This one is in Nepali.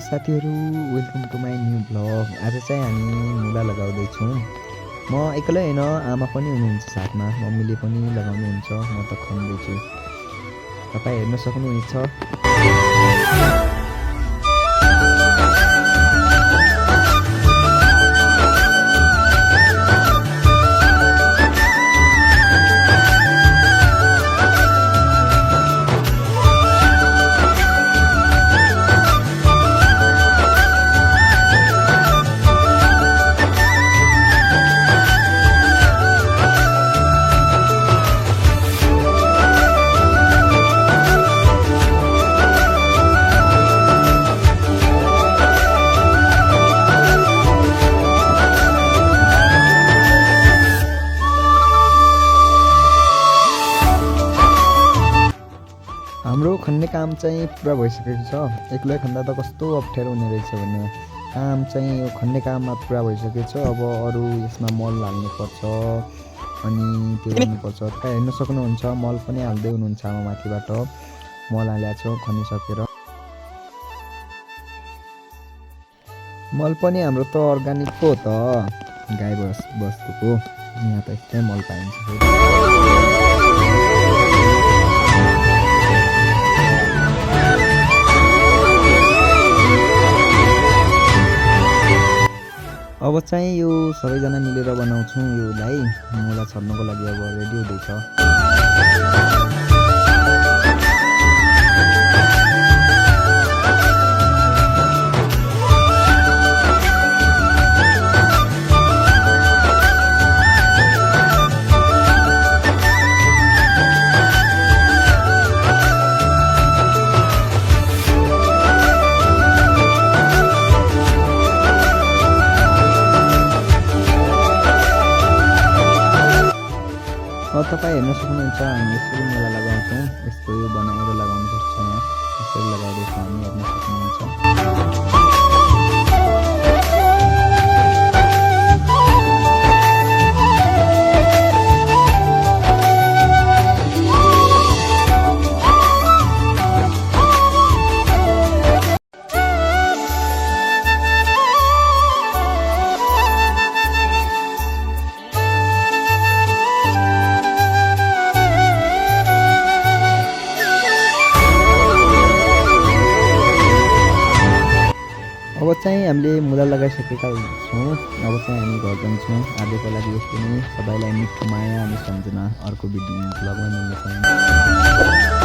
साथीहरू, welcome to my new blog. आज चाहिँ हामी मुला लगाउँदैछौँ। म एक्लै होइन, आमा पनि हुनुहुन्छ साथमा, मम्मीले पनि लगाउनुहुन्छ, म त खन्दैछु। तपाईँ हेर्न सक्नुहुनेछ। हाम्रो खन्ने काम चाहिँ पुरा भइसकेको छ। एक्लै खन्दा त कस्तो अप्ठ्यारो हुने रहेछ भन्ने काम चाहिँ यो खन्ने काममा पुरा भइसकेको छ। अब अरू यसमा मल हाल्नुपर्छ अनि त्यो गर्नुपर्छ। तपाईँ हेर्न सक्नुहुन्छ, मल पनि हाल्दै हुनुहुन्छ आमा माथिबाट। मल हालेको छ खनिसकेर। मल पनि हाम्रो त अर्ग्यानिक हो त, गाई बस्तुको। यहाँ त यस्तै मल पाइन्छ। अब चाहिँ यो सबैजना मिलेर बनाउँछौँ। योलाई मुला छर्नको लागि अब रेडी हुँदैछ। तपाईँ हेर्न सक्नुहुन्छ, हामी यसरी मुला लगाउँछौँ। यस्तो यो बनाएर लगाउनुपर्छ। यहाँ यसरी लगाउँदैछौँ हामी, हेर्न सक्नुहुन्छ। अब चाहिँ हामीले मुला लगाइसकेका छौँ। अब चाहिँ हामी घर जान्छौँ। आजको लागि यस्तो नै। सबैलाई मिठो माया अनि सम्झना अर्को भिडियो ब्लगमा मिल्नेछ।